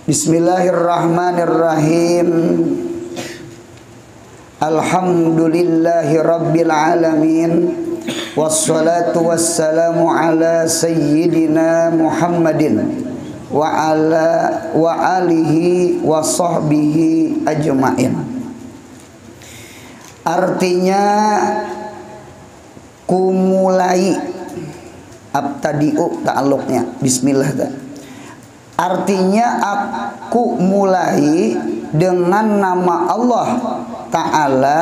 Bismillahirrahmanirrahim. Alhamdulillahi rabbil alamin. Wassalatu wassalamu ala sayyidina Muhammadin wa alihi wa sahbihi ajma'in. Artinya kumulai, abtadi'u ta'alluqnya bismillah. Artinya aku mulai dengan nama Allah Ta'ala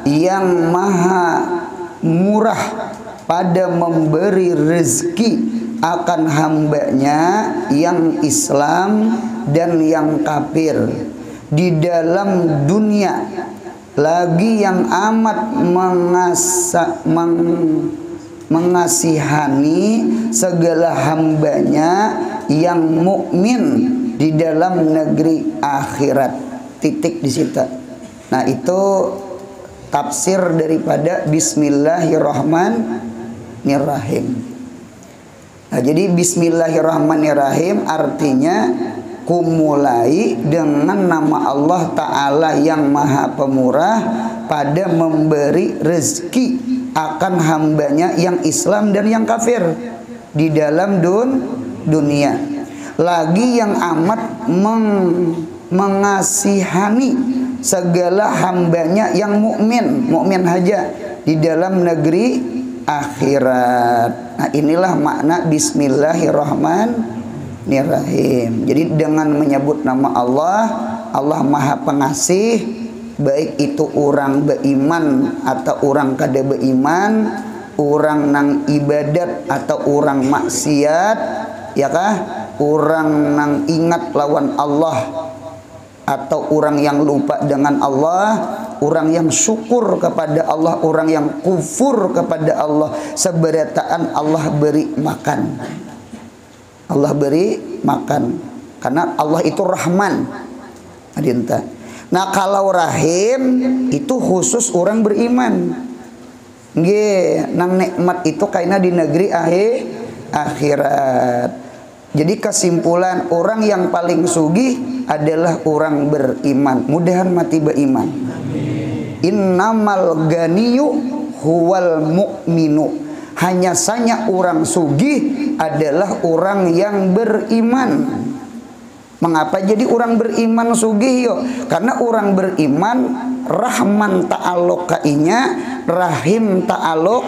yang maha murah pada memberi rezeki akan hambanya yang Islam dan yang kafir di dalam dunia, lagi yang amat mengasihani segala hambanya yang mukmin di dalam negeri akhirat. Titik di situ. Nah, itu tafsir daripada Bismillahirrahmanirrahim. Nah, jadi Bismillahirrahmanirrahim artinya kumulai dengan nama Allah Ta'ala yang maha pemurah pada memberi rezeki akan hambanya yang Islam dan yang kafir di dalam dunia, lagi yang amat mengasihani segala hambanya yang mukmin aja di dalam negeri akhirat. Nah, inilah makna Bismillahirrahmanirrahim. Jadi dengan menyebut nama Allah, Allah maha pengasih, baik itu orang beriman atau orang kada beriman, orang nang ibadat atau orang maksiat, ya kah? Orang nang ingat lawan Allah atau orang yang lupa dengan Allah, orang yang syukur kepada Allah, orang yang kufur kepada Allah, seberataan Allah beri makan. Allah beri makan karena Allah itu Rahman. Adinta. Nah, kalau Rahim itu khusus orang beriman. Nggih, nang nikmat itu kayaknya di negeri akhirat. Jadi kesimpulan, orang yang paling sugih adalah orang beriman. Mudahan mati beriman. Innamal ganiyu huwal mu'minu. Hanya saja orang sugih adalah orang yang beriman. Mengapa jadi orang beriman sugih yo? Karena orang beriman Rahman ta'aluk kainya, Rahim ta'aluk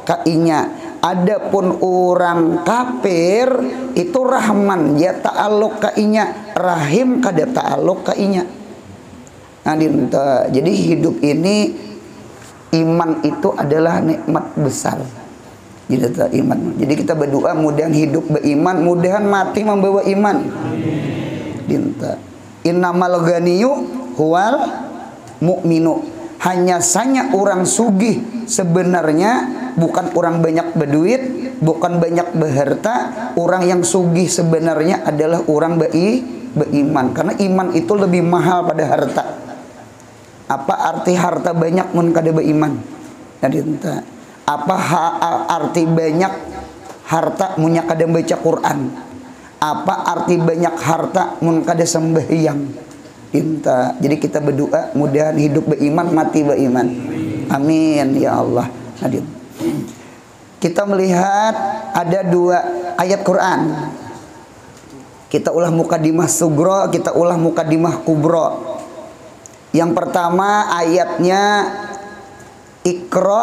kainya. Adapun orang kafir itu Rahman ya ta'aluk kainya, Rahim kada ta'aluk kainya. Nah, jadi hidup ini iman itu adalah nikmat besar. Jadi iman. Jadi kita berdoa mudahan hidup beriman, mudahan mati membawa iman. Dinta. Innamal ghaniyu huwal mu'minu. Hanya saja orang sugih sebenarnya bukan orang banyak berduit, bukan banyak berharta. Orang yang sugih sebenarnya adalah orang beriman. Karena iman itu lebih mahal pada harta. Apa arti harta banyak mun kada beriman? Dinta. Apa arti banyak harta mun kada baca Quran? Apa arti banyak harta mun kada sembahyang? Inta. Jadi kita berdoa mudahan hidup beriman, mati beriman. Amin ya Allah. Hadir. Kita melihat ada dua ayat Quran. Kita ulah mukadimah sugro, kita ulah mukadimah kubro. Yang pertama ayatnya Iqra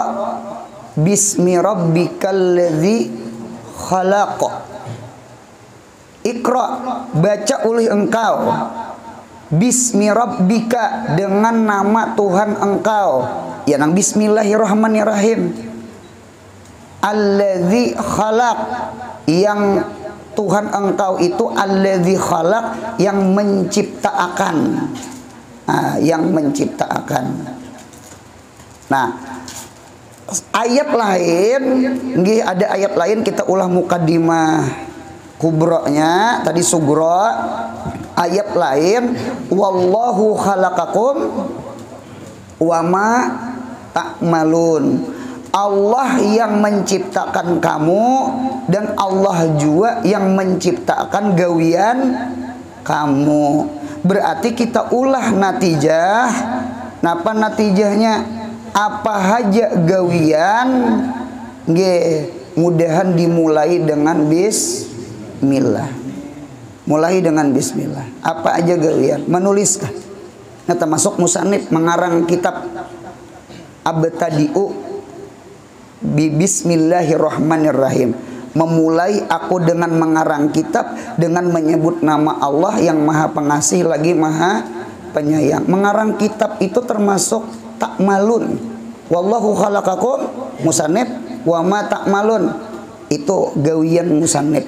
bismi rabbikal ladzi khalaq. Iqra, baca oleh engkau. Bismi rabbika, dengan nama Tuhan engkau. Ya, nang Bismillahirrahmanirrahim. Alladzi khalaq, yang Tuhan engkau itu alladzi khalaq, yang menciptakan. Nah, yang menciptakan. Nah, ayat lain, nggih ada ayat lain kita ulah mukadimah kubronya tadi sugro. Ayat lain, wallahu khalaqakum wama ta'malun. Allah yang menciptakan kamu dan Allah juga yang menciptakan gawian kamu. Berarti kita ulah natijah. Napa natijahnya? Apa haja gawian nggih mudahan dimulai dengan bismillah. Mulai dengan bismillah. Apa aja gawian? Menuliskah? Nah, termasuk musannif mengarang kitab Abtadi'u bi bismillahirrahmanirrahim. Memulai aku dengan mengarang kitab dengan menyebut nama Allah yang Maha Pengasih lagi Maha Penyayang. Mengarang kitab itu termasuk ta'malun. Wallahu khalaqakum musannif wa ma ta'malun. Itu gawian musannif.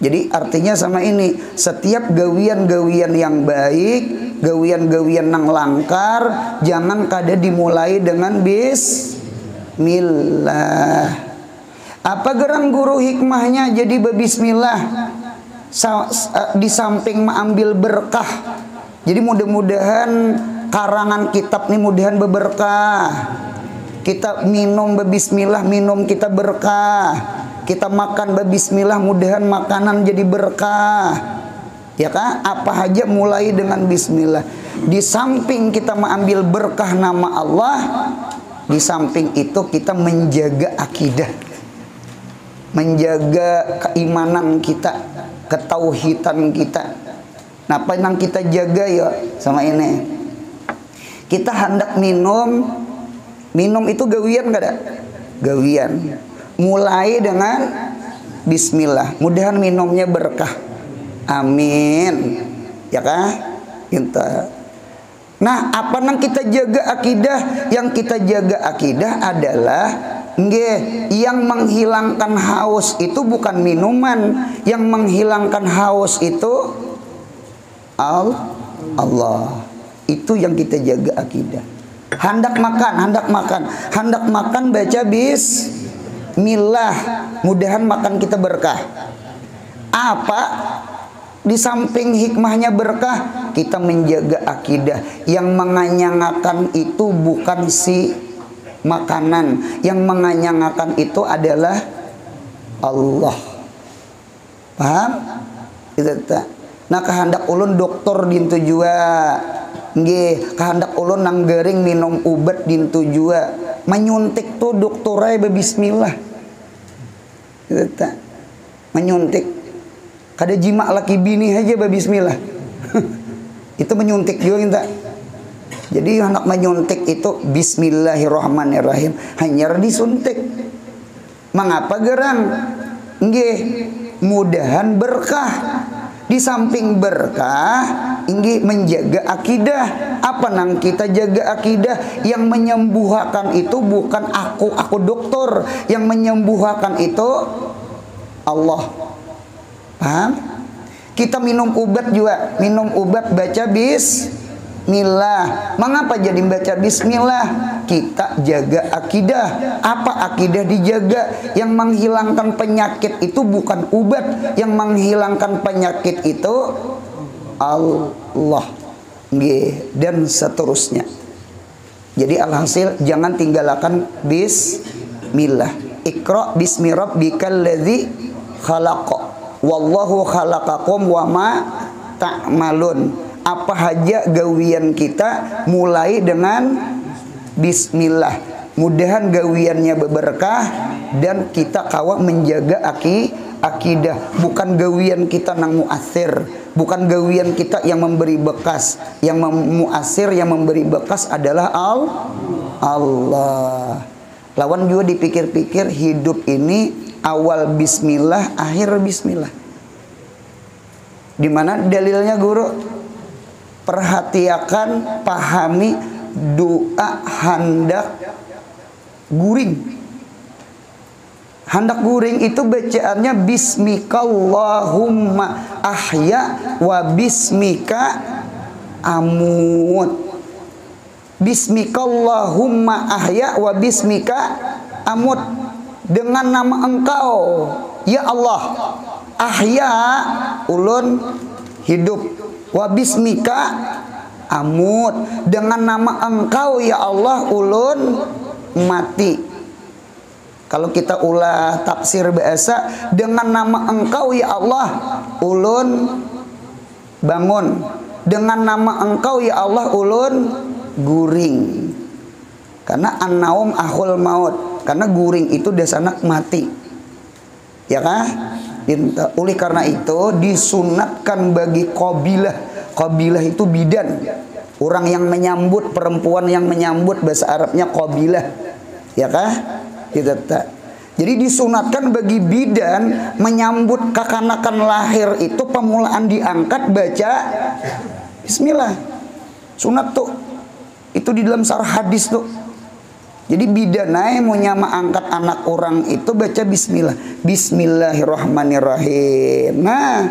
Jadi artinya sama ini, setiap gawian-gawian yang baik, gawian-gawian yang langkar, jangan kada dimulai dengan bismillah. Apa gerang guru hikmahnya jadi berbismillah? Di samping mengambil berkah. Jadi mudah-mudahan karangan kitab ini mudahan berberkah. Kita minum berbismillah, minum kita berkah. Kita makan berbismillah, mudahan makanan jadi berkah. Ya kan? Apa aja mulai dengan bismillah. Di samping kita mengambil berkah nama Allah, di samping itu kita menjaga akidah. Menjaga keimanan kita, ketauhidan kita. Nah, apa yang kita jaga ya sama ini? Kita hendak minum itu gawian gak ada? Gawian. Mulai dengan bismillah. Mudahan minumnya berkah. Amin. Ya kan? Kita. Nah, apa yang kita jaga akidah? Yang kita jaga akidah adalah yang menghilangkan haus itu bukan minuman. Yang menghilangkan haus itu Allah. Itu yang kita jaga akidah. Hendak makan baca bismillah. Mudahan makan kita berkah. Apa? Di samping hikmahnya berkah, kita menjaga akidah. Yang menganyangakan itu bukan si makanan, yang menganyangakan itu adalah Allah. Paham? Nah, kehendak ulun dokter dintu jua. Nggih, kehendak ulun nang gering minum obat dintu jua. Menyuntik tuh doktorai bismillah. Menyuntik. Kada jima laki bini aja bismillah. Itu menyuntik juga kita. Jadi anak menyuntik itu bismillahirrahmanirrahim. Hanya disuntik. Mengapa gerang? Nggih, mudahan berkah. Di samping berkah, nggih menjaga akidah. Apa nang kita jaga akidah? Yang menyembuhkan itu bukan aku dokter. Yang menyembuhkan itu Allah. Paham? Kita minum obat juga. Minum obat baca bismillah. Mengapa jadi baca bismillah? Kita jaga akidah. Apa akidah dijaga? Yang menghilangkan penyakit itu bukan obat. Yang menghilangkan penyakit itu Allah. Dan seterusnya. Jadi alhasil jangan tinggalkan bismillah. Iqra bismi rabbikal ladzi khalaq. Wallahu khalaqakum wa ma ta'malun. Apa aja gawian kita mulai dengan bismillah. Mudahan gawiannya berberkah dan kita kawa menjaga akidah. Bukan gawian kita nang muasir, bukan gawian kita yang memberi bekas. Yang muasir, yang memberi bekas adalah Allah. Lawan juga dipikir-pikir, hidup ini awal bismillah, akhir bismillah. Di mana dalilnya guru? Perhatikan, pahami doa hendak guring. Hendak guring itu bacaannya bismikallahumma ahya wa bismika amut. Bismikallahumma ahya wa bismika amut. Dengan nama engkau ya Allah, ahya ulun hidup, wa bismika amut. Dengan nama engkau ya Allah ulun mati. Kalau kita ulah tafsir bahasa, dengan nama engkau ya Allah ulun bangun. Dengan nama Engkau ya Allah ulun guring. Karena an-naum akhul maut. Karena guring itu dasana mati. Ya kah? Oleh karena itu disunatkan bagi qabilah. Qabilah itu bidan. Orang yang menyambut, perempuan yang menyambut, bahasa Arabnya qabilah. Ya kah? Gitu tak. Jadi disunatkan bagi bidan menyambut kekanakan lahir itu pemulaan diangkat baca bismillah. Sunat tuh. Itu di dalam sarah hadis tuh. Jadi bidanai mau nyama angkat anak orang itu baca bismillah. Bismillahirrahmanirrahim. Nah,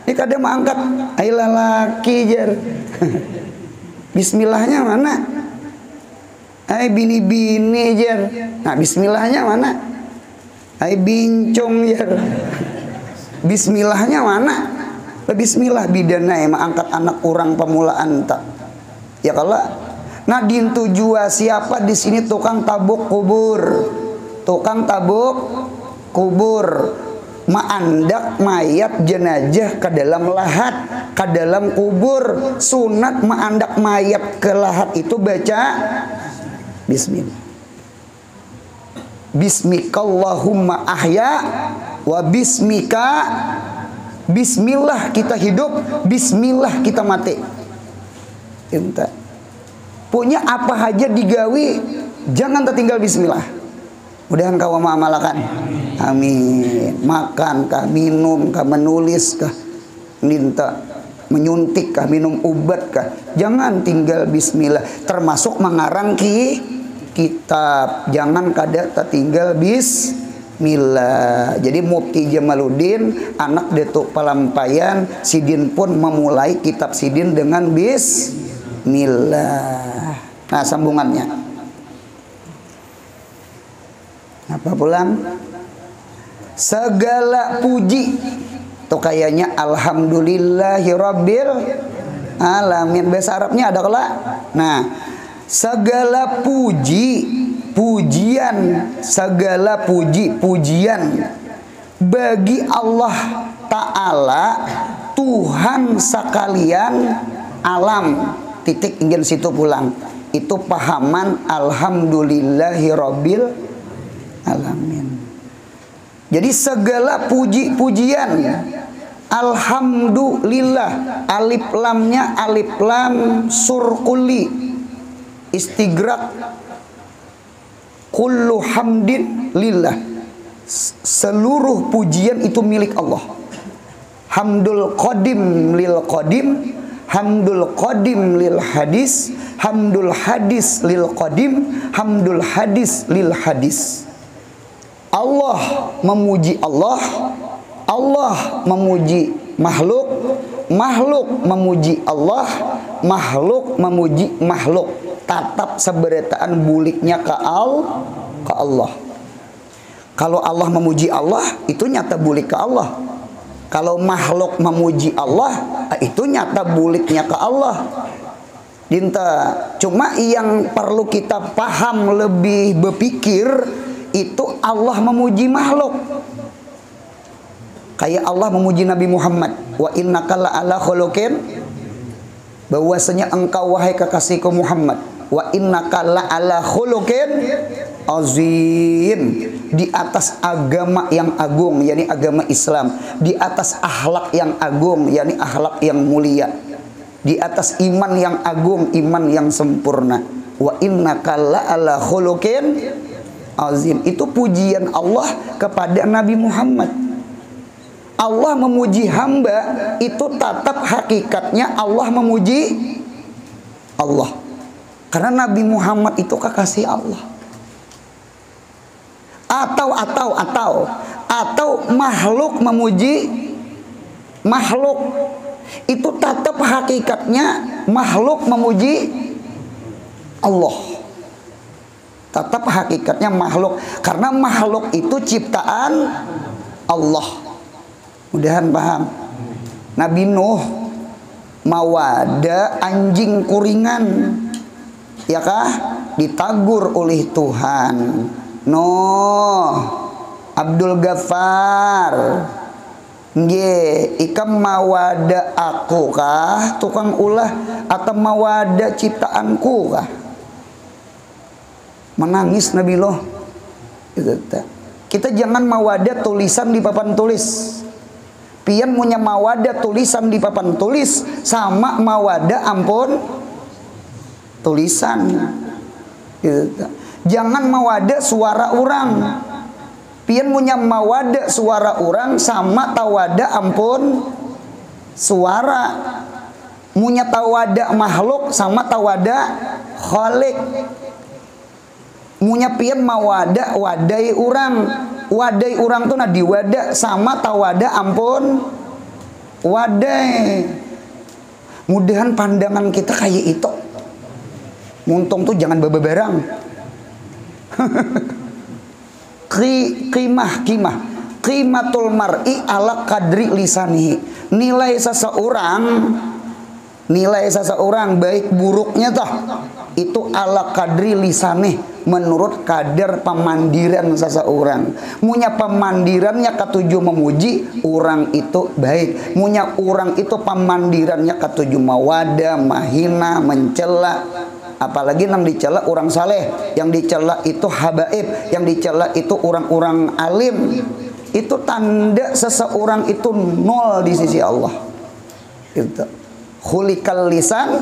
ini kadang mau angkat ai lalaki jar. Bismillahnya mana? Ai bini-bini jar. Nah, bismillahnya mana? Ai bincong jar. Bismillahnya mana? Bismillah bidanai mau angkat anak orang pemulaan tak. Ya kalau nah dintu jua siapa di sini tukang tabuk kubur. Tukang tabuk kubur. Maandak mayat jenazah ke dalam lahat, ke dalam kubur. Sunat maandak mayat ke lahat itu baca bismillah. Bismikallahumma ahya wa bismika. Bismillah kita hidup, bismillah kita mati. Entah. Punya apa aja digawi, jangan tertinggal bismillah. Mudahan kau mengamalkan. Amin. Makan kah, minum kah, menulis kah, minta menyuntik kah, minum obat kah, jangan tinggal bismillah. Termasuk mengarang kitab, jangan kada tertinggal bismillah. Jadi Mufti Jamaluddin anak Datuk Palampayan Sidin pun memulai kitab Sidin dengan bismillah. Nah, sambungannya apa pulang? Segala puji tuh kayaknya alhamdulillahirabbil alamin. Bahasa Arabnya ada kelak. Nah, segala puji, pujian, segala puji, pujian bagi Allah Ta'ala Tuhan sekalian alam. Titik ingin situ pulang. Itu pahaman alhamdulillahirabbil alamin. Jadi segala puji-pujian alhamdulillah, alif lamnya alif lam surkuli istigrak kullu hamdin lillah. Seluruh pujian itu milik Allah. Hamdul qadim lil qadim, hamdul qadim lil hadis, hamdul hadis lil qadim, hamdul hadis lil hadis. Allah memuji Allah, Allah memuji makhluk, makhluk memuji Allah, makhluk memuji makhluk. Tatap seberataan buliknya ke Allah. Kalau Allah memuji Allah, itu nyata bulik ke Allah. Kalau makhluk memuji Allah, itu nyata buliknya ke Allah. Dinta, cuma yang perlu kita paham lebih berpikir itu Allah memuji makhluk. Kayak Allah memuji Nabi Muhammad, wa innaka la'ala khuluqin, bahwasanya engkau wahai kekasihku Muhammad, wa innaka la'ala khuluqin azim, di atas agama yang agung, yakni agama Islam, di atas akhlak yang agung, yakni akhlak yang mulia, di atas iman yang agung, iman yang sempurna. Wa innaka la'ala khuluqin azim. Itu pujian Allah kepada Nabi Muhammad. Allah memuji hamba itu tetap hakikatnya Allah memuji Allah. Karena Nabi Muhammad itu kekasih Allah. Atau makhluk memuji makhluk, itu tetap hakikatnya makhluk memuji Allah. Tetap hakikatnya makhluk, karena makhluk itu ciptaan Allah. Mudahan paham. Nabi Nuh mawada anjing kuringan, ya kah, ditagur oleh Tuhan. Nuh, Abdul Ghaffar, Nggih, ikam mawada aku kah tukang ulah atau mawada ciptaanku kah? Menangis Nabi loh. Kita jangan mawada tulisan di papan tulis. Pian punya mawada tulisan di papan tulis sama mawada ampun tulisan. Jangan mawada suara orang. Pian punya mawada suara orang sama tawada ampun suara. Punya tawada makhluk sama tawada khalik. Punya pian mawada wadai orang. Wadai orang tuh nah diwada sama tawada ampun wadai. Mudahan pandangan kita kayak itu. Muntung tuh jangan babarang. Qimatul mar'i ala kadri lisanihi. Nilai seseorang baik buruknya toh itu ala kadri lisanih, menurut kadar pemandiran seseorang. Munya pemandirannya ketujuh memuji orang itu baik. Munya orang itu pemandirannya ketujuh mawada, mahina, mencela. Apalagi yang dicela orang saleh, yang dicela itu habaib, yang dicela itu orang-orang alim. Itu tanda seseorang itu nol di sisi Allah. Gitu. Khuliqal lisan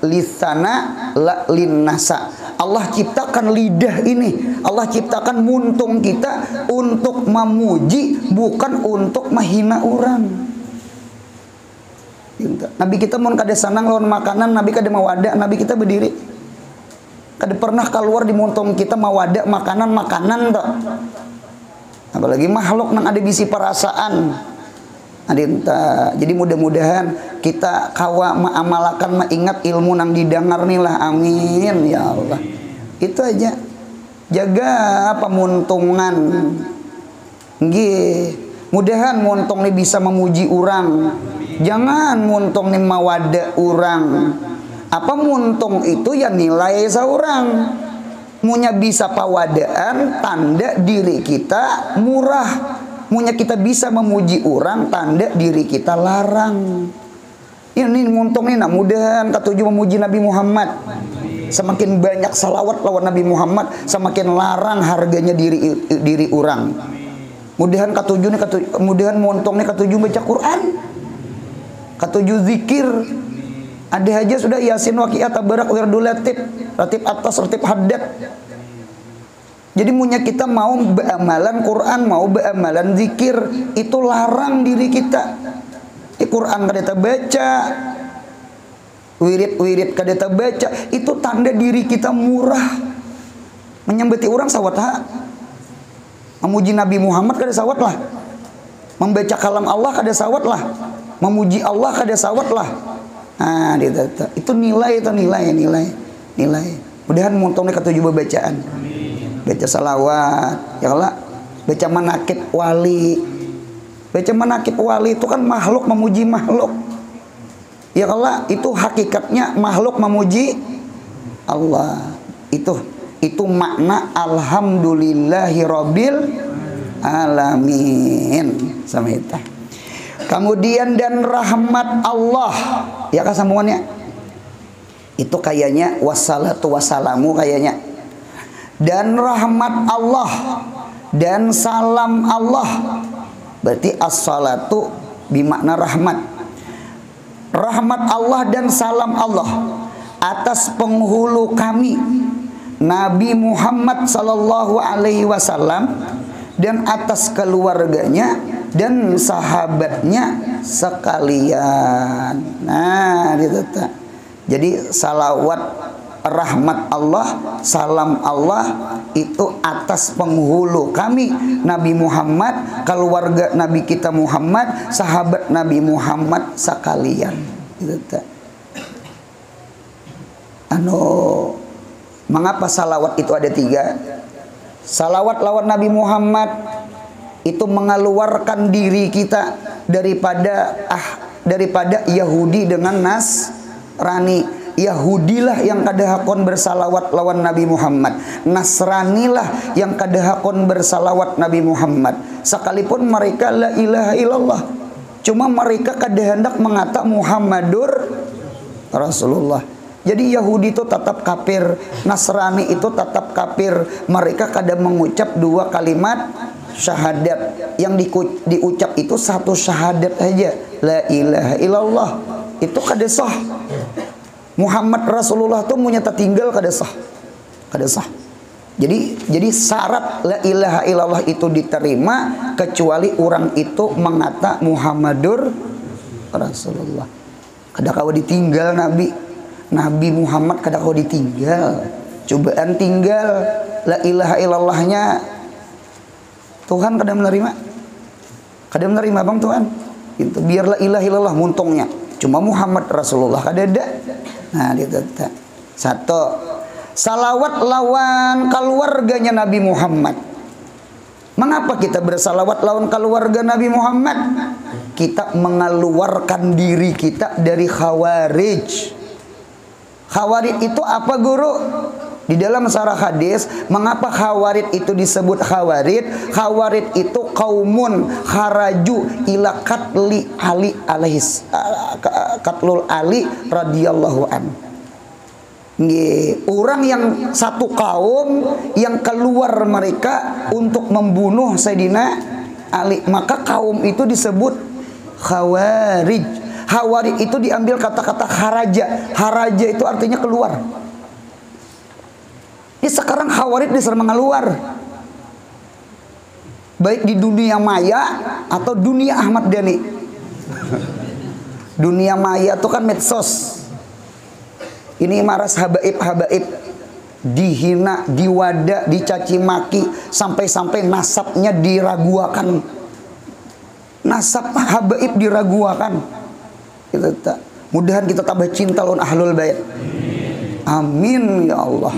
lisana la linnasa. Allah ciptakan lidah ini, Allah ciptakan muntung kita untuk memuji, bukan untuk menghina orang. Nabi kita mun kada sanang lawan makanan, Nabi kada mawada, Nabi kita berdiri. Kada pernah keluar di muntung kita mawada makanan toh. Apalagi makhluk nang ada bisi perasaan. Adinta. Jadi mudah-mudahan kita kawa mengamalkan, mengingat ilmu nang didengar nih lah. Amin ya Allah. Itu aja. Jaga apa muntungan. Nggih. Mudahan muntung nih bisa memuji orang. Jangan muntung nih mawada orang. Apa muntung itu ya nilai seorang. Munya bisa pawadaan tanda diri kita murah. Munya kita bisa memuji orang tanda diri kita larang. Ini muntung nih, nah mudahan ketujuh memuji Nabi Muhammad. Semakin banyak salawat lawan Nabi Muhammad, semakin larang harganya diri orang. Mudahan ketujuh nih, mudahan muntung nih ketujuh baca Quran, ketujuh zikir. Ada aja sudah Yasin, Waqiah, Tabarak, Wirdul Latif, Ratib atas, Ratib haddad. Jadi munya kita mau beamalan Quran, mau beamalan zikir, itu larang diri kita. Quran kada kita baca, wirid kada kita baca, itu tanda diri kita murah. Menyambeti orang sawat ha. Memuji Nabi Muhammad kada sawat lah. Membaca kalam Allah kada sawat lah. Memuji Allah kada sawat lah. Nah, itu nilai. Mudahan muntungnya ketujuh bacaan. Baca salawat, ya Allah, baca manakib wali. Baca manakib wali itu kan makhluk memuji makhluk. Ya Allah, itu hakikatnya makhluk memuji Allah. Itu makna alhamdulillahi rabbil alamin. Sama itu. Kemudian dan rahmat Allah, ya kan sambungannya. Itu kayaknya wassalatu wassalamu kayaknya. Dan rahmat Allah dan salam Allah. Berarti as-salatu bimakna rahmat. Rahmat Allah dan salam Allah atas penghulu kami Nabi Muhammad sallallahu alaihi wasallam dan atas keluarganya dan sahabatnya sekalian. Nah, gitu. Jadi salawat rahmat Allah, salam Allah itu atas penghulu kami Nabi Muhammad, keluarga Nabi kita Muhammad, sahabat Nabi Muhammad sekalian. Gitu. Mengapa salawat itu ada 3? Salawat lawan Nabi Muhammad itu mengeluarkan diri kita daripada Yahudi dengan Nasrani. Yahudilah yang kadahakon bersalawat lawan Nabi Muhammad. Nasranilah yang kadahakon bersalawat Nabi Muhammad. Sekalipun mereka la ilaha illallah. Cuma mereka kada hendak mengata Muhammadur Rasulullah. Jadi Yahudi itu tetap kafir, Nasrani itu tetap kafir. Mereka kada mengucap dua kalimat syahadat. Yang diucap itu satu syahadat aja, la ilaha illallah. Itu kada sah. Muhammad Rasulullah tuh punya tertinggal kada sah. Kada sah. Jadi syarat la ilaha illallah itu diterima kecuali orang itu mengata Muhammadur Rasulullah. Kada kau ditinggal Nabi Muhammad, kada kau ditinggal. Cobaan tinggal la ilaha illallahnya Tuhan kada menerima. Kada menerima bang Tuhan. Itu biar la ilaha illallah muntungnya. Cuma Muhammad Rasulullah kada ada. Nah, itu satu. Salawat lawan keluarganya Nabi Muhammad. Mengapa kita bersalawat lawan keluarga Nabi Muhammad? Kita mengeluarkan diri kita dari khawarij. Khawarij itu apa guru? Di dalam syarah hadis, mengapa khawarij itu disebut khawarij? Khawarij itu kaumun kharaju ila katli Ali alaihis katlul Ali radhiyallahu an. Orang yang satu kaum yang keluar mereka untuk membunuh Sayyidina Ali, maka kaum itu disebut khawarij. Khawarij itu diambil kata-kata kharaja. Kharaja itu artinya keluar. Ini sekarang khawarij diserang mengeluar, baik di dunia maya atau dunia Ahmad Dhani. Dunia maya itu kan medsos. Ini maras habaib dihina, diwada, dicaci maki, sampai-sampai nasabnya diraguakan. Nasab habaib diraguakan. Kita tak. Mudahan kita tambah cinta lawan ahlul bait. Amin ya Allah.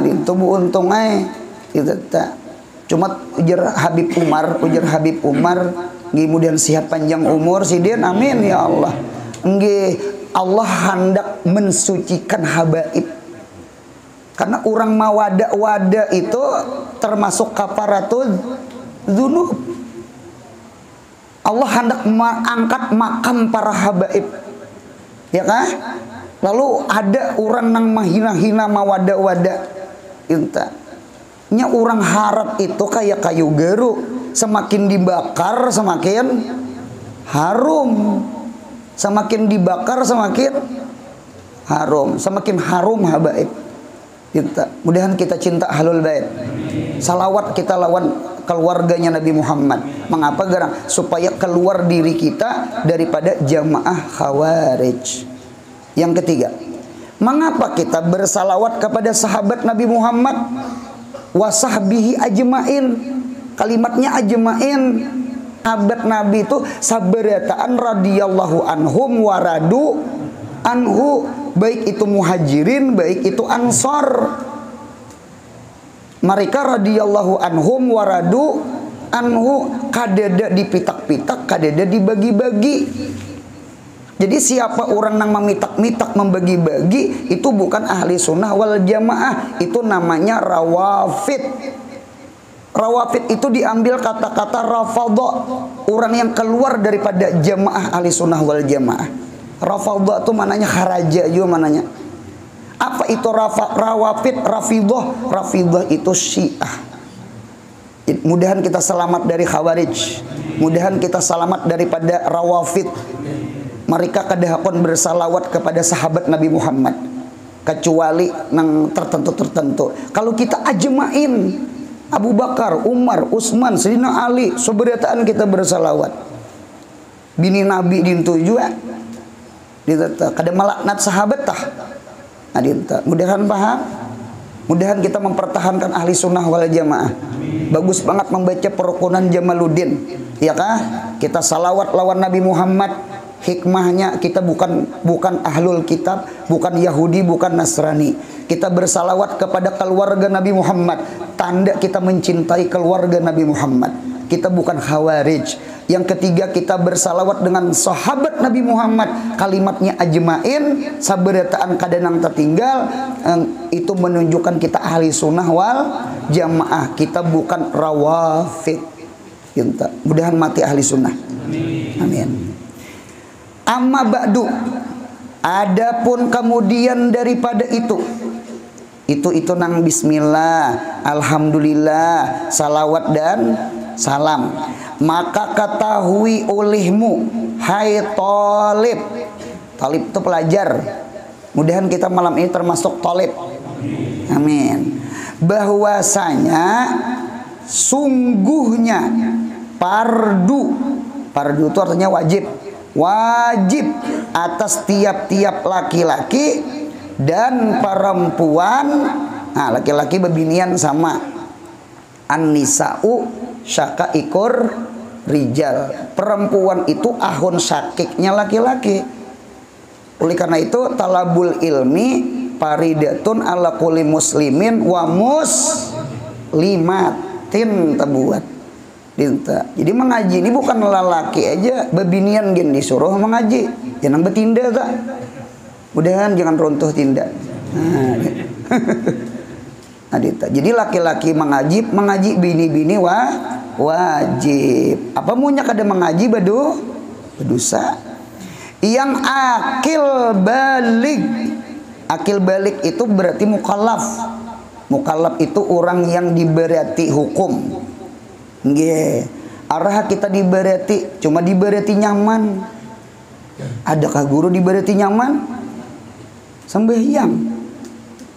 Itu untung kita tak. Cuma ujar Habib Umar, kemudian sehat panjang umur sidin, amin ya Allah. Allah hendak mensucikan habaib. Karena orang mawada-wada itu termasuk kafaratul dzunub. Allah hendak mengangkat makam para habaib. Ya kan? Lalu ada orang nang mahina-hina mawada-wada. Inta. Nya orang harap itu kayak kayu geru, semakin dibakar semakin harum. Semakin dibakar semakin harum, semakin harum habaib. Kita mudahan kita cinta ahlul bait. Salawat kita lawan keluarganya Nabi Muhammad. Mengapa garang? Supaya keluar diri kita daripada jamaah khawarij. Yang ketiga, mengapa kita bersalawat kepada sahabat Nabi Muhammad wasahbihi ajmain? Kalimatnya ajmain. Sahabat Nabi itu sabarataan radhiyallahu anhum waradu anhu, baik itu muhajirin baik itu ansor. Mereka radhiyallahu anhum waradu anhu, kadada dipitak-pitak, kadada dibagi-bagi. Jadi siapa orang yang memitak-mitak membagi-bagi itu bukan ahli sunnah wal jamaah, itu namanya rawafid. Rawafid itu diambil kata-kata rafadha, orang yang keluar daripada jamaah ahli sunnah wal jamaah. Rafadha itu mananya kharaja juga mananya. Apa itu rawafid? Rafidah itu syiah. Mudahan kita selamat dari khawarij. Mudahan kita selamat daripada rawafid. Mereka kadahapun bersalawat kepada sahabat Nabi Muhammad kecuali nang tertentu. Kalau kita ajmain, Abu Bakar, Umar, Utsman, Sayyidina Ali, seberataan kita bersalawat. Bini Nabi dintu juga. Kada melaknat sahabat tah. Adinta. Mudahan paham. Mudahan kita mempertahankan ahli sunnah wal jamaah. Bagus banget membaca perukunan Jamaluddin. Ya kah? Kita salawat lawan Nabi Muhammad. Hikmahnya kita bukan ahlul kitab, bukan Yahudi, bukan Nasrani. Kita bersalawat kepada keluarga Nabi Muhammad. Tanda kita mencintai keluarga Nabi Muhammad. Kita bukan khawarij. Yang ketiga, kita bersalawat dengan sahabat Nabi Muhammad. Kalimatnya ajmain, sabarataan kadanang tertinggal. Itu menunjukkan kita ahli sunnah wal jamaah. Kita bukan rawafid. Mudahan mati ahli sunnah. Amin. Amma ba'du, adapun kemudian daripada itu nang bismillah, alhamdulillah, salawat dan salam. Maka ketahui olehmu, hai talib. Talib itu pelajar. Mudahan kita malam ini termasuk talib. Amin. Bahwasanya sungguhnya fardu itu artinya wajib atas tiap-tiap laki-laki dan perempuan. Nah, laki-laki bebinian sama. An-nisa'u syaqaiqur rijal. Perempuan itu ahun syakiknya laki-laki. Oleh karena itu talabul ilmi faridatun ala kulli muslimin wa muslimatin tabuat. Dinta. Jadi mengaji ini bukan lelaki aja, bebinian gen disuruh mengaji. Jangan betinda tak. Mudahan jangan runtuh tindak. Adita. Jadi laki-laki mengaji bini-bini wajib. Apa munya kada mengaji berdosa. Yang akil balik itu berarti mukallaf. Mukallaf itu orang yang diberati hukum. Nggih. Arah kita diberati cuma diberati nyaman. Adakah guru diberati nyaman? Sembahyang.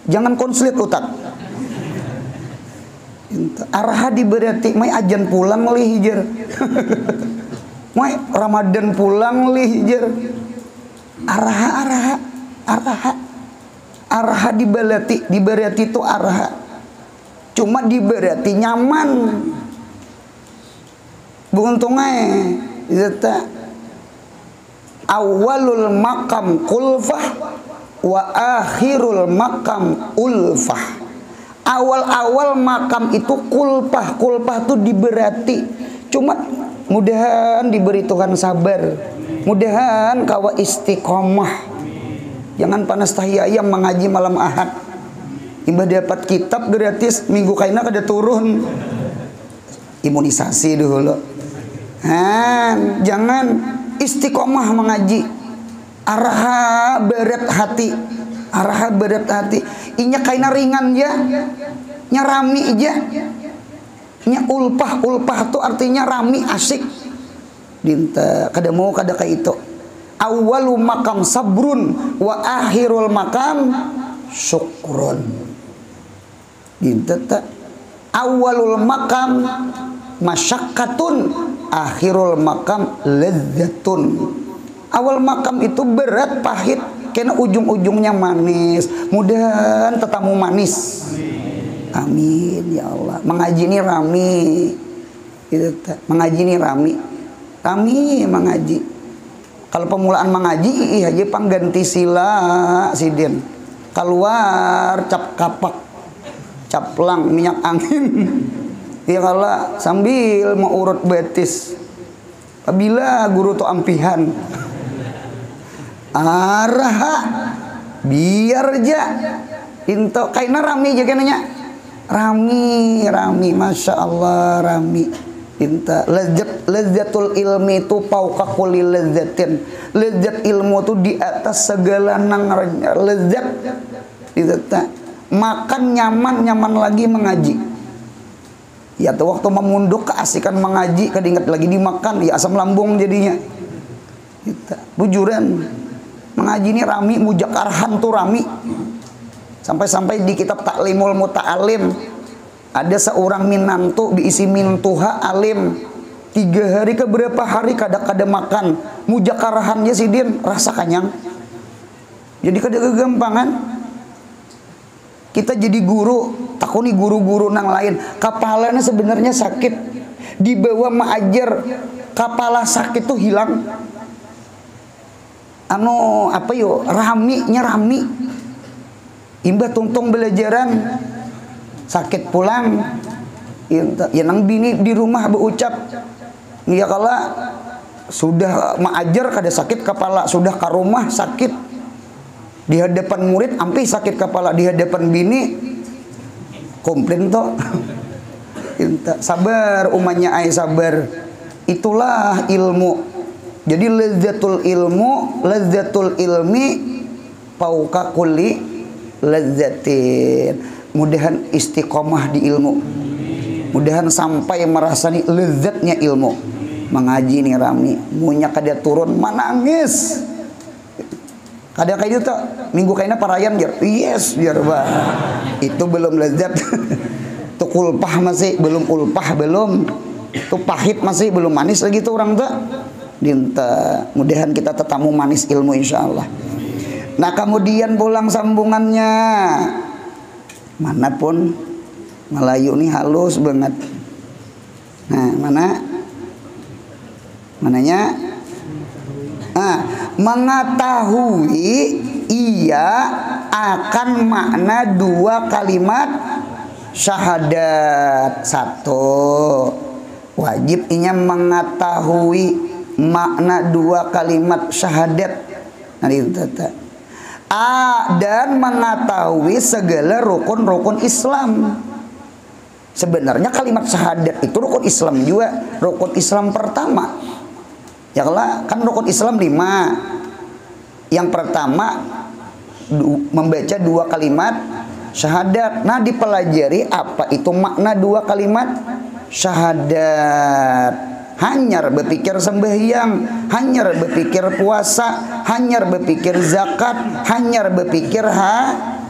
Jangan konslet otak. Arah diberati mai ajan pulang lih hijir. Mai Ramadan pulang lih hijir. Arah diberati itu arah. Cuma diberati nyaman. Buntungai zata awalul makam kulfah wa akhirul makam ulfah. Awal-awal makam itu kulpah itu diberati. Cuma mudahan diberi Tuhan sabar, mudahan kawa istiqomah. Jangan panas tahi ayam mengaji malam Ahad. Imbah dapat kitab gratis minggu kaina kada turun. Imunisasi dulu. Jangan istiqomah mengaji. Araha berat hati. Inya kaina ringan ya. Nya rami aja. Nya ulpah itu artinya rami asik. Dinta kada mau kada ka itu. Awwalu makam sabrun wa akhirul makam syukrun. Dinta ta awalul makam masyakkatun, akhirul makam lezatun. Awal makam itu berat, pahit, karena ujung-ujungnya manis. Mudahan tetamu manis. Amin ya Allah. Mengaji ini rami. Mengaji ini rami. Kami mengaji. Kalau pemulaan mengaji, aja pangganti sila sidin. Keluar cap kapak, caplang minyak angin. Ya kala sambil mau urut betis. Apabila guru tu ampihan. Araha biar aja. Into kaina rami aja kenanya. Rami, masya Allah rami. Inta lezatul ilmi itu pauka kulli lezatin. Lezat ilmu itu di atas segala nang lezat. Makan nyaman lagi mengaji. Ya tuh waktu memunduk keasikan mengaji, kedingat lagi dimakan, ya asam lambung jadinya. Bujuran mengaji ini rami, mujakarhan tuh rami. Sampai-sampai di kitab Taklimul Muta'alim ada seorang minantu diisi mintuha alim 3 hari ke berapa hari kada makan mujakarahannya sidin rasa kanyang. Jadi kada kegampangan kita jadi guru takuni guru-guru nang lain kepalanya sebenarnya sakit dibawa mengajar kepala sakit tuh hilang rami imbah tungtung belajaran sakit pulang ya nang bini di rumah berucap ya kala sudah mengajar kada sakit kepala sudah ke rumah sakit di hadapan murid ampi sakit kepala di hadapan bini komplain toh sabar umanya ay sabar itulah ilmu. Jadi lazzatul ilmi fauqa kulli lazzatin. Mudahan istiqomah di ilmu. Mudahan sampai merasani lezatnya ilmu. Mengaji nih Rami, munya kada turun menangis. Kada kayak itu minggu kayaknya parayan jar. Yes, biar bah. Itu belum lezat. Itu ulpah masih belum ulpah belum. Itu pahit masih belum manis lagi tuh orang tuh. Dinta, mudahan kita tetamu manis ilmu insyaallah. Nah, kemudian pulang sambungannya. Manapun Melayu nih halus banget. Nah, mananya? Mengetahui ia akan makna dua kalimat syahadat. Satu, wajib inya mengetahui makna dua kalimat syahadat. Dan mengetahui segala rukun-rukun Islam. Sebenarnya kalimat syahadat itu rukun Islam juga. Rukun Islam pertama, ya kan rukun Islam 5. Yang pertama membaca dua kalimat syahadat. Nah, dipelajari apa itu makna dua kalimat syahadat. Hanyar berpikir sembahyang, hanyar berpikir puasa, hanyar berpikir zakat, hanyar berpikir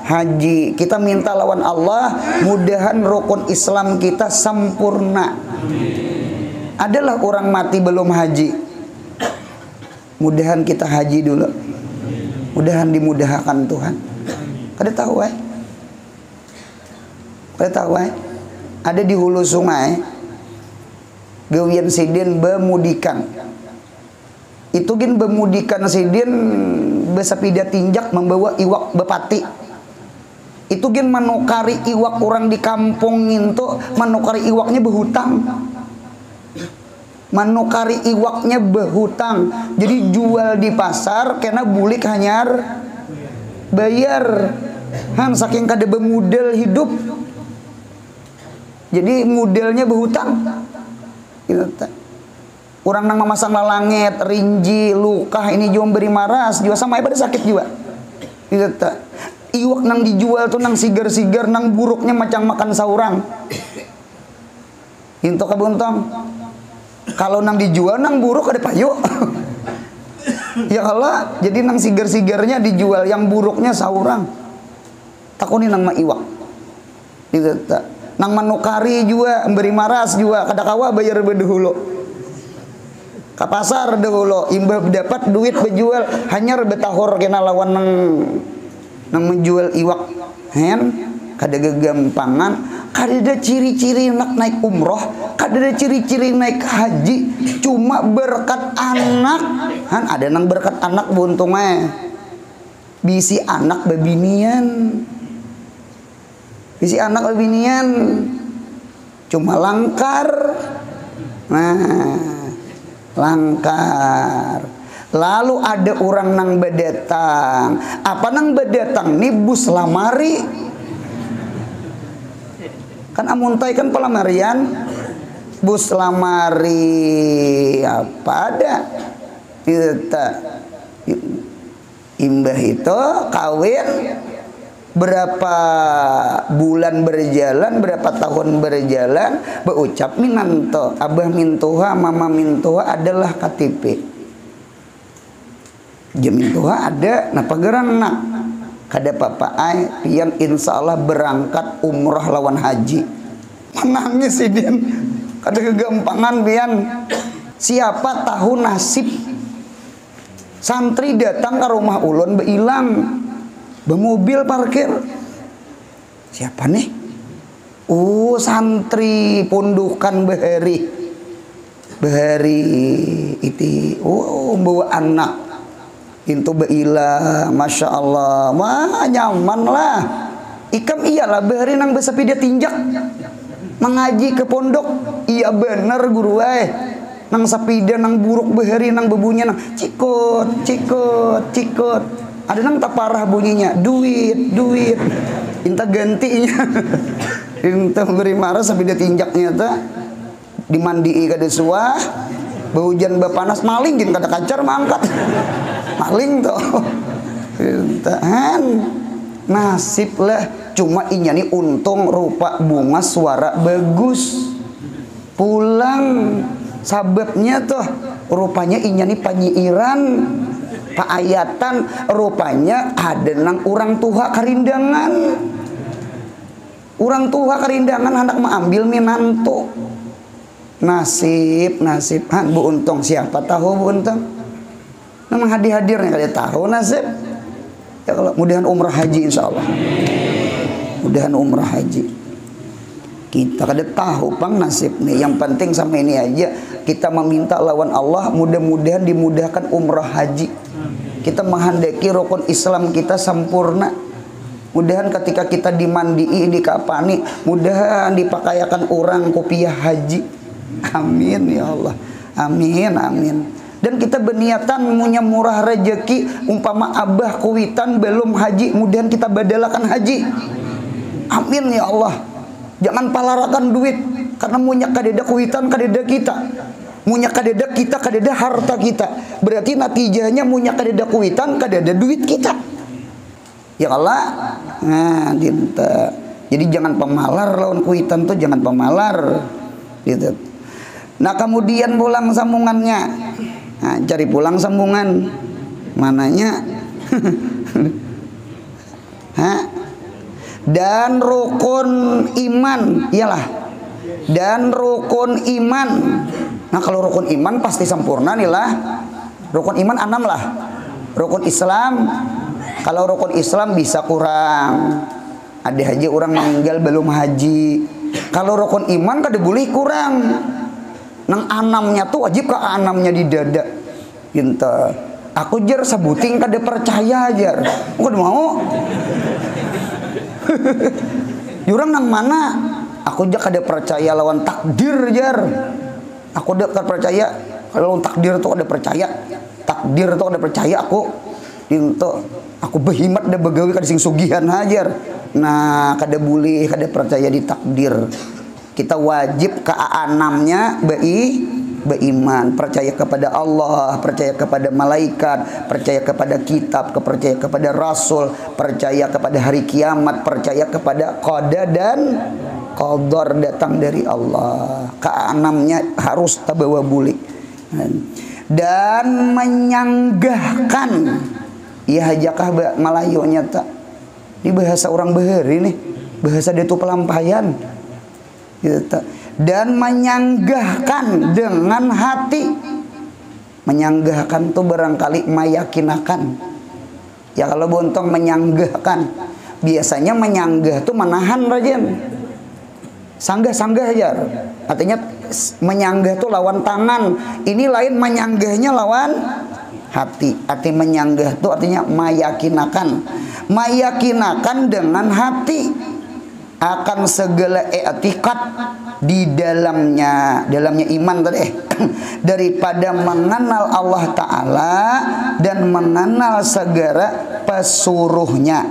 haji. Kita minta lawan Allah, mudahan rukun Islam kita sempurna. Adalah orang mati belum haji, mudahan kita haji dulu. Mudahan dimudahkan Tuhan. Kada tahu ada di hulu sungai gawian sidin bemudikan. Itu gin bemudikan sidin besapida tinjak membawa iwak bepati. Itu gin menukari iwak orang di kampung itu, menukari iwaknya berhutang. Menukari iwaknya berhutang. Jadi jual di pasar karena bulik hanyar bayar. Saking kada bemodal hidup. Jadi modelnya berhutang. Orang nang memasang lalangit, rinji, luka ini jual beri maras, juga sama pada sakit juga. Iwak nang dijual tuh nang sigar-sigar, nang buruknya macam makan saurang. Into kabuntong. Kalau nang dijual nang buruk ada payu. Ya Allah, jadi nang sigar-sigarnya dijual, yang buruknya saurang. Takuni nang ma iwak. Nang manukari juga, memberi maras juga, kadakawa bayar bedahulu. Ke pasar dahulu, imbah dapat duit berjual, hanyar betahor kena lawan nang menjual iwak. Kada gegampangan, kada ada ciri-ciri nak naik umroh, kada ada ciri-ciri naik haji, cuma berkat anak. Ada nang berkat anak buntungnya. Bisi anak babinian. Bisi anak babinian cuma langkar. Nah, langkar. Lalu ada orang nang bedatang. Apa nang bedatang? Nih bus lamari. Kan amuntai kan pelamarian. Bus lamari apa ada? Kita imbah itu kawin. Berapa bulan berjalan, berapa tahun berjalan, berucap minanto, abah mintuha, mama mintuha adalah KTP. Jamintuha ada, napa gerang nak? Kada papa ay, pian insya Allah berangkat umrah lawan haji. Menangis idin, kada kegampangan pian. Siapa tahu nasib santri datang ke rumah ulun beilang. Bermobil parkir. Siapa nih? Santri pondokan Beheri itu. Bawa anak. Itu beila, masya Allah, mah nyaman lah. Ikam iyalah Beheri nang besapi dia tinjak. Mengaji ke pondok, iya bener guru nang sapida nang buruk Beheri nang bebunya nang cikut. Ada nang tak parah bunyinya, duit, minta gantinya, minta beri marah sampai dia tinjaknya tuh, dimandii kada suah, Hujan bapanas maling gin kada kacar mangkat. Maling tuh. Tahan. Nasib lah, cuma inya nih untung rupa bunga suara bagus. Pulang sababnya tuh rupanya inya nih panyiiran paayatan, rupanya ada nang orang tua karindangan. Orang tua karindangan hendak mengambil minantu. Nasib Han Bu Untung, siapa tahu Bu Untung? Memang hadir-hadirnya kada tahu nasib. Ya kalau mudahan umrah haji insyaallah. Mudahan umrah haji. Kita kada tahu pang nasib nih. Yang penting sama ini aja kita meminta lawan Allah mudah-mudahan dimudahkan umrah haji. Kita menghendaki rukun Islam kita sempurna. Mudahan ketika kita dimandii, dikapani, mudahan dipakayakan orang kopiah haji. Amin ya Allah. Amin amin. Dan kita berniatan punya murah rezeki, umpama abah kuwitan belum haji, mudahan kita badalakan haji. Amin ya Allah. Jangan palarakan duit, karena punya kadeda kuwitan kadeda kita. Punya kadeda kita kadeda harta kita. Berarti natijahnya punya kadeda kuwitan kadeda duit kita. Ya Allah. Nah, dinta. Jadi jangan pemalar lawan kuwitan tuh, jangan pemalar. Gitu. Nah, kemudian pulang sambungannya. Nah, cari pulang sambungan mananya. Dan rukun iman, iyalah. Dan rukun iman. Nah, kalau rukun iman pasti sempurna nih lah. Rukun iman 6 lah. Rukun Islam, kalau rukun Islam bisa kurang. Ada haji orang meninggal belum haji. Kalau rukun iman kada boleh kurang. Nang 6-nya tuh wajib ke 6-nya di dada. Gitu. Aku jar sebuting kada percaya jar. Aku kada mau. Jurang nang mana? Aku jar kada percaya lawan takdir jar. Aku kada percaya kalau takdir tuh kada percaya. Takdir tuh kada percaya aku. Gitu. Aku behimat da begawi kada sing sugihan hajar. Nah, kada boleh kada percaya di takdir. Kita wajib ke A6-nya beriman, percaya kepada Allah, percaya kepada malaikat, percaya kepada kitab, percaya kepada rasul, percaya kepada hari kiamat, percaya kepada qada dan qadar datang dari Allah. Ke A6-nya harus tabawa bulik. Dan menyanggahkan, ya hajakah Melayunya tak? Ini bahasa orang Bahari nih, bahasa dia tuh pelampayan. Gitu. Dan menyanggahkan dengan hati. Menyanggahkan tuh barangkali meyakinakan. Ya kalau bontong menyanggahkan, biasanya menyanggah tuh menahan rajen. Sanggah-sanggah aja. Artinya menyanggah tuh lawan tangan. Ini lain menyanggahnya lawan hati. Arti menyanggah tuh artinya meyakinakan. Meyakinakan dengan hati akan segala i'tiqad di dalamnya iman tadi daripada mengenal Allah Ta'ala dan mengenal segala pesuruhnya.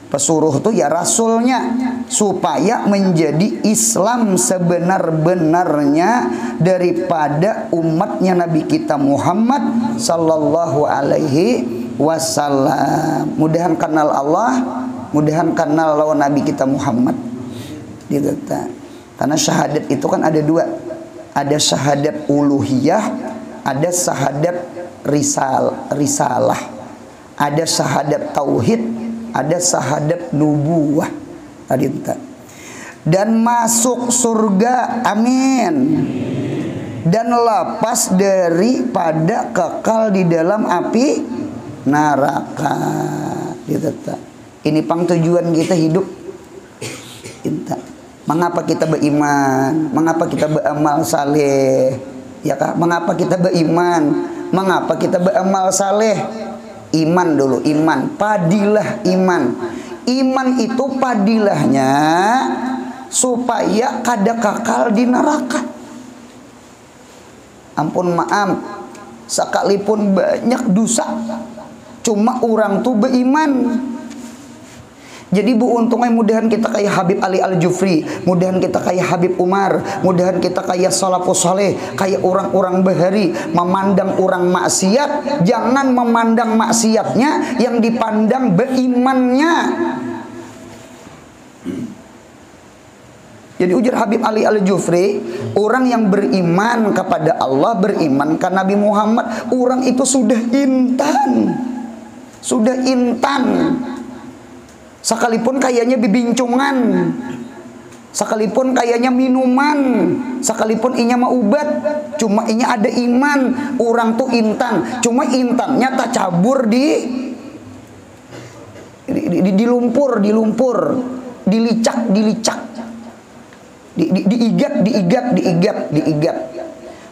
Pesuruh itu ya rasulnya, supaya menjadi Islam sebenar-benarnya daripada umatnya Nabi kita Muhammad sallallahu alaihi wasallam. Mudahan kenal Allah, mudahan kenal lawan Nabi kita Muhammad. Gitu. Karena syahadat itu kan ada dua. Ada syahadat uluhiyah, ada syahadat risalah. Ada syahadat tauhid, ada syahadat nubuwah. Dan masuk surga, amin. Dan lepas daripada kekal di dalam api neraka. Gitu. Ini pang tujuan kita hidup. Mengapa kita beriman? Mengapa kita beramal saleh? Ya kah? Mengapa kita beriman? Mengapa kita beramal saleh? Iman dulu, iman. Padilah iman. Iman itu padilahnya supaya kada kekal di neraka. Ampun maaf, sekalipun banyak dosa, cuma orang tuh beriman. Jadi Bu untungnya mudahan kita kayak Habib Ali Al-Jufri, mudahan kita kayak Habib Umar, mudahan kita kayak salafus saleh, kayak orang-orang bahari, memandang orang maksiat, jangan memandang maksiatnya, yang dipandang berimannya. Jadi ujar Habib Ali Al-Jufri, orang yang beriman kepada Allah, beriman ke Nabi Muhammad, orang itu sudah intan. Sudah intan. Sekalipun kayaknya bibincungan, sekalipun kayaknya minuman, sekalipun inya mah ubat, cuma inya ada iman, orang tuh intan. Cuma intannya tak cabur di lumpur, dilicak, diigat.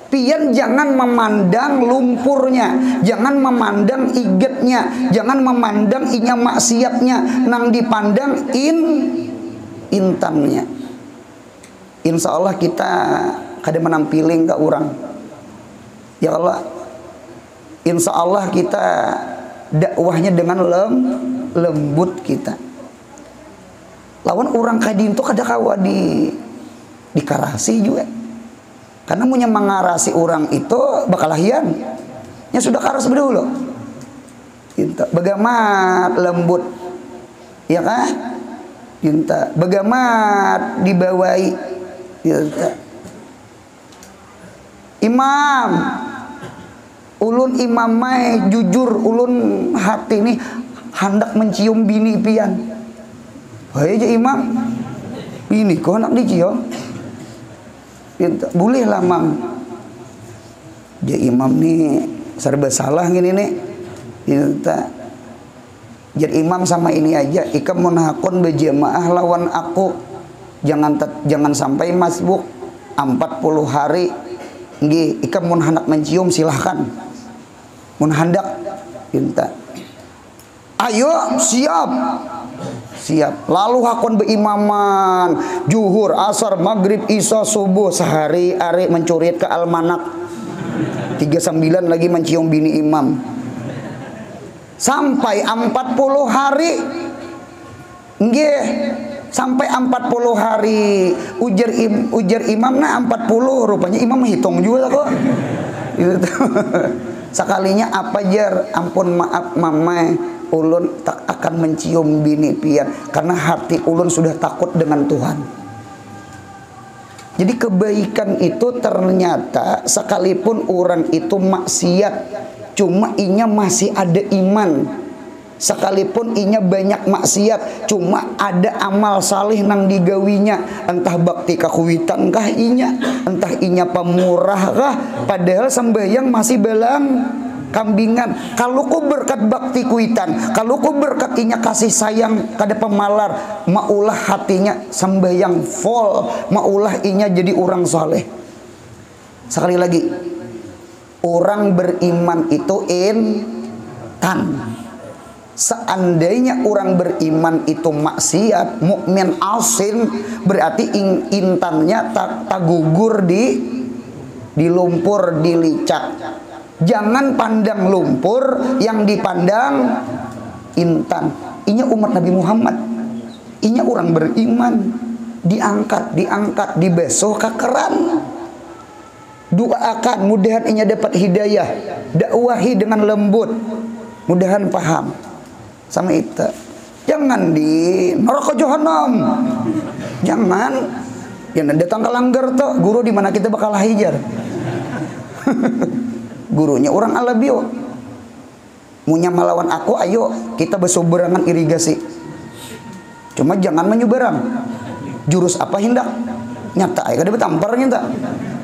Pian jangan memandang lumpurnya, jangan memandang igetnya, jangan memandang inya maksiatnya, nang dipandang intannya. Insya Allah kita kada menampiling ke orang. Ya Allah, insya Allah kita dakwahnya dengan lembut kita. Lawan orang kadin itu kada kawa dikarasi juga. Karena punya mengarasi orang itu bakal lahian. Ya sudah karas dulu. Bagamat lembut. Ya kan? Cinta. Bagamat dibawai. Cinta. Imam. Ulun imamai jujur, ulun hati ini hendak mencium bini pian. Hei aja imam. Bini kok hendak dicium? Boleh lah mam. Jadi imam nih serba salah gini nih. Jadi imam sama ini aja. Ika munahakun berjamaah lawan aku. Jangan sampai masbuk 40 hari. Nggih, ika mun hendak mencium silahkan. Mun hendak cinta. Ayo siap. Siap. Lalu hakon beimaman, juhur, asar, maghrib, isya, subuh, sehari-hari mencurit ke almanak. 39 lagi mencium bini imam. Sampai 40 hari. Nggih, sampai 40 hari. Ujar imam nah 40, rupanya imam hitung juga kok. Sekalinya apa jar, ampun maaf mama. Ulun tak akan mencium bini pian karena hati ulun sudah takut dengan Tuhan. Jadi kebaikan itu ternyata sekalipun orang itu maksiat, cuma inya masih ada iman. Sekalipun inya banyak maksiat, cuma ada amal salih nang digawinya, entah bakti kakuwitan kah inya, entah inya pemurah kah, padahal sembahyang masih belang kambingan. Kalau ku berkat bakti kuitan, kalau ku berkat inya kasih sayang kada pemalar, maulah hatinya sembahyang full, maulah inya jadi orang soleh. Sekali lagi, orang beriman itu intan. Seandainya orang beriman itu maksiat, mukmin asin, berarti intannya tak gugur di lumpur, dilicak. Jangan pandang lumpur, yang dipandang intan. Inya umat Nabi Muhammad, inya orang beriman, diangkat, dibesok kakeran. Doakan, mudahan inya dapat hidayah, dakwahi dengan lembut, mudahan paham sama itu. Jangan di neraka jahanam, jangan. Yang datang ke langgar tuh guru di mana kita bakal hajar. Gurunya orang alabio, munya melawan aku, ayo kita bersoberangan irigasi. Cuma jangan menyubarang. Jurus apa hendak nyata ayo kada betampar nyata.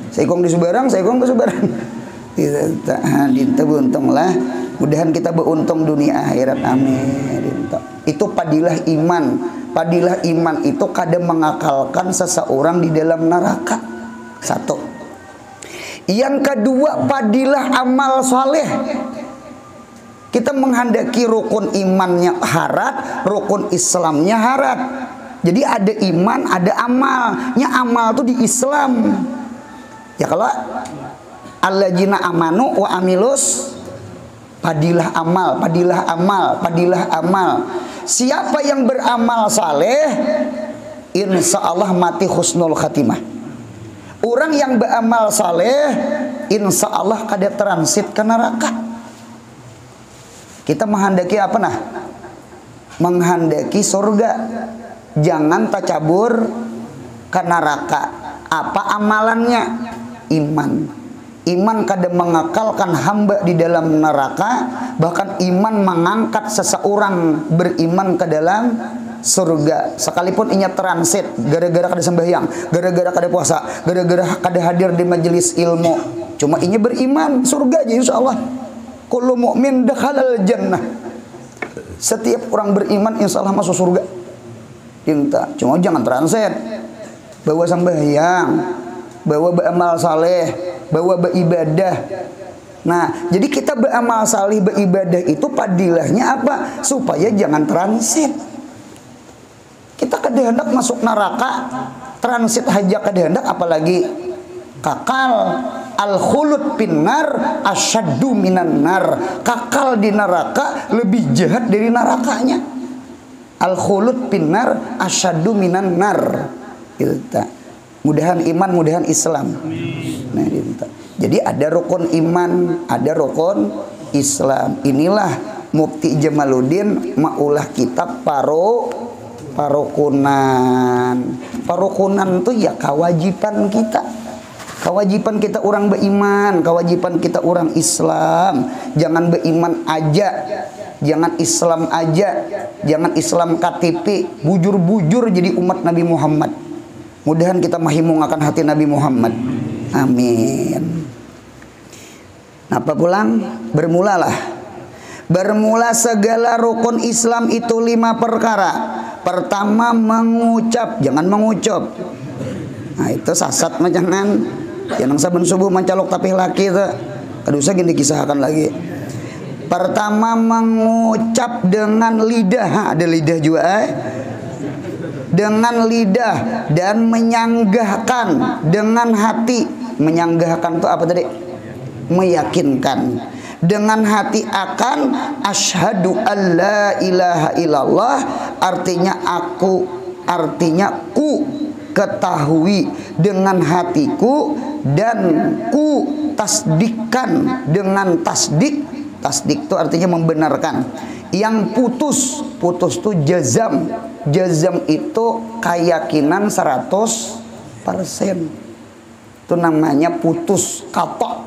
Saikong disubarang, saikong bersubarang. Dinta beruntunglah. Mudahan kita beruntung dunia akhirat, amin. Itu padilah iman. Padilah iman itu kadang mengakalkan seseorang di dalam neraka. Satu. Yang kedua, padilah amal saleh. Kita menghendaki rukun imannya harat, rukun Islamnya harat. Jadi ada iman, ada amalnya. Amal itu di Islam. Ya kalau alladzina amanu wa amilus Padilah amal, padilah amal, padilah amal. Siapa yang beramal saleh, insya Allah mati husnul khatimah. Orang yang beramal saleh, insya Allah kada transit ke neraka. Kita menghendaki apa nah? Menghendaki surga. Jangan tacabur ke neraka. Apa amalannya? Iman. Iman kadang mengekalkan hamba di dalam neraka. Bahkan iman mengangkat seseorang beriman ke dalam surga. Sekalipun inya transit gara-gara kada sembahyang, gara-gara kada puasa, gara-gara kada hadir di majelis ilmu, cuma inya beriman, surga aja insya Allah. Kullu mu'min dakhalal jannah. Setiap orang beriman insya Allah masuk surga. Cinta. Cuma jangan transit. Bawa sembahyang, bawa beramal saleh, bawa beribadah. Nah, jadi kita beramal saleh, beribadah itu padilahnya apa? Supaya jangan transit. Kita kehendak masuk neraka, transit haja kehendak, apalagi kakal. Al-khulud pinnar asyaddu minan nar. Kakal di neraka lebih jahat dari nerakanya. Al-khulud pinnar asyaddu minan nar. Mudahan iman, mudahan Islam. Nah, jadi ada rukun iman, ada rukun Islam. Inilah Mufti Jamaluddin maulah kitab Parokunan. Parokunan itu ya kewajiban kita. Kewajiban kita orang beriman, kewajiban kita orang Islam. Jangan beriman aja, jangan Islam aja, jangan Islam KTP, bujur-bujur jadi umat Nabi Muhammad. Mudahan kita mahimung akan hati Nabi Muhammad. Amin. Apa pulang? Bermulalah. Bermula segala rukun Islam itu 5 perkara. Pertama mengucap, jangan mengucap. Nah itu sasat mah jangan. Jangan saben subuh mencalok tapi laki itu. Aduh saya gini kisahkan lagi. Pertama mengucap dengan lidah. Ada lidah juga dengan lidah dan menyanggahkan dengan hati. Menyanggahkan itu apa tadi? Meyakinkan. Dengan hati akan asyhadu alla ilaha illallah, artinya aku, artinya ku ketahui dengan hatiku, dan ku tasdikkan dengan tasdik. Tasdik itu artinya membenarkan. Yang putus itu jazam. Jazam itu keyakinan 100%. Itu namanya putus. Katok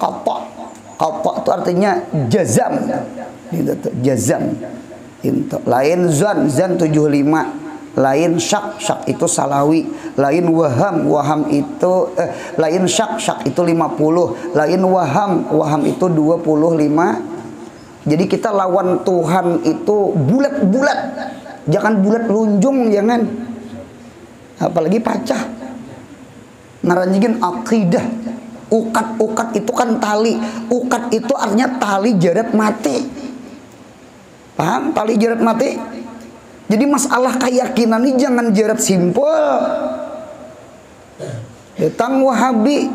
itu artinya jazam. Itu jazam. Itu lain zan 75. Lain syak itu salawi. Lain waham itu lain syak itu 50. Lain waham itu 25. Jadi kita lawan Tuhan itu bulat-bulat. Jangan bulat lunjung, jangan. Apalagi pacah. Ngaranjigin akidah. Ukat itu kan tali. Ukat itu artinya tali jarat mati. Paham? Tali jarat mati. Jadi masalah keyakinan ini jangan jarat simpel. Datang Wahabi,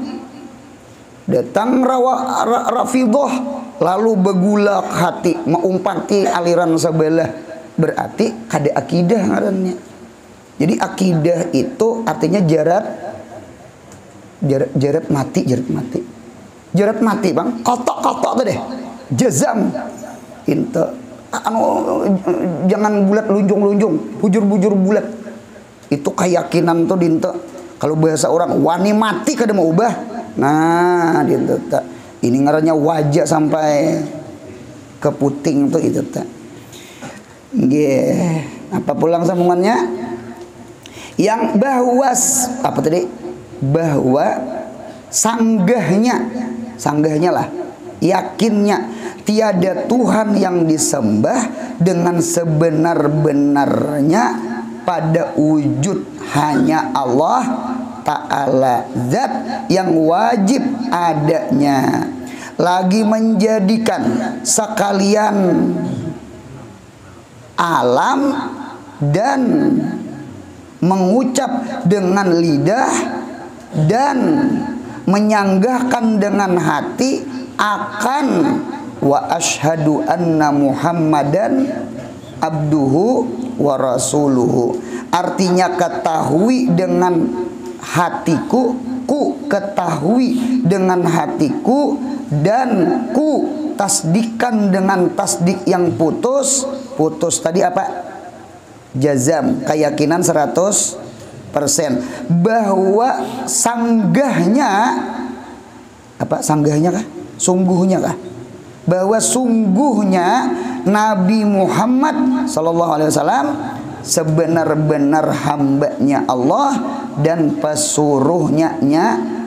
datang Rafidah, lalu begulak hati, mengumpati aliran sebelah, berarti kada akidah ngarannya. Jadi akidah itu artinya jarat mati. Jarat mati bang, kotok tuh deh, jazam, itu, jangan bulat lunjung, bujur bulat. Itu keyakinan tuh dinto. Kalau bahasa orang wani mati kada mau ubah. Nah, dinto tak. Ini ngarannya wajah sampai ke puting tuh itu tak. Yeah. Apa pulang sambungannya? Yang bahwa apa tadi? Bahwa sanggahnya lah, yakinnya tiada Tuhan yang disembah dengan sebenar-benarnya pada wujud hanya Allah Ta'ala, zat yang wajib adanya, lagi menjadikan sekalian alam dan mengucap dengan lidah dan menyanggahkan dengan hati akan wa asyhadu anna Muhammadan abduhu wa rasuluhu. Artinya ketahui dengan hatiku, ku ketahui dengan hatiku, dan ku tasdikan dengan tasdik yang putus. Putus tadi apa? Jazam, keyakinan 100% bahwa sanggahnya apa? Sanggahnya kah? Sungguhnya kah? Bahwa sungguhnya Nabi Muhammad sallallahu alaihi wasallam sebenar-benar hambanya Allah dan pesuruhnya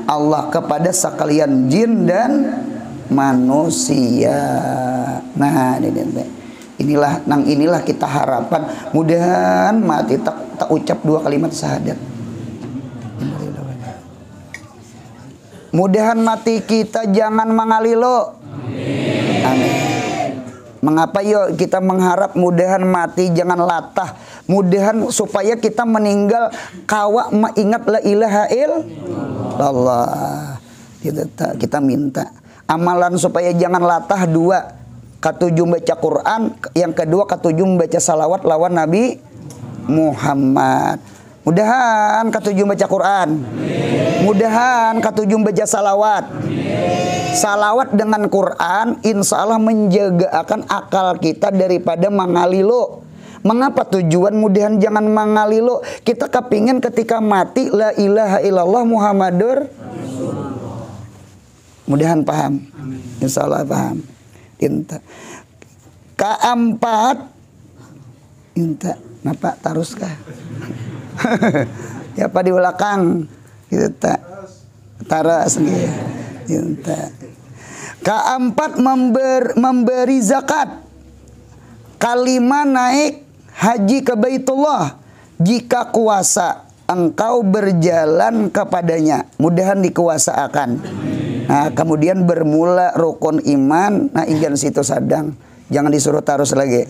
Allah kepada sekalian jin dan manusia. Nah, inilah kita harapan mudahan mati tak ucap 2 kalimat syahadat. Mudahan mati kita jangan mengalilo. Amin. Mengapa yuk kita mengharap mudahan mati jangan latah, mudahan supaya kita meninggal kawa ingat la ilaha illallah. Kita minta amalan supaya jangan latah 2, ketujuh baca Quran, yang kedua ketujuh baca salawat lawan Nabi Muhammad. Mudahan ketujuh baca Quran, mudahan ketujuh baca salawat. Salawat dengan Quran insya Allah menjaga akan akal kita daripada mengalilo. Mengapa tujuan mudahan jangan mengalilo? Kita kepingin ketika mati la ilaha illallah Muhammadur. Mudahan paham. Insya Allah paham. Inta. Keempat. Inta. Napa taruskah? Ya apa di belakang? Kita taras nih. Inta. Keempat memberi zakat. Kalima naik haji ke Baitullah jika kuasa engkau berjalan kepadanya. Mudahan dikuasaakan. Nah, kemudian bermula rukun iman. Nah, ingin situ sadang. Jangan disuruh tarus lagi.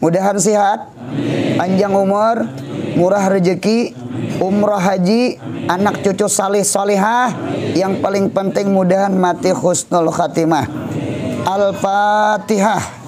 Mudahan sehat, panjang umur, murah rezeki, umrah haji, anak cucu salih salihah. Yang paling penting mudahan mati husnul khatimah. Al-Fatihah.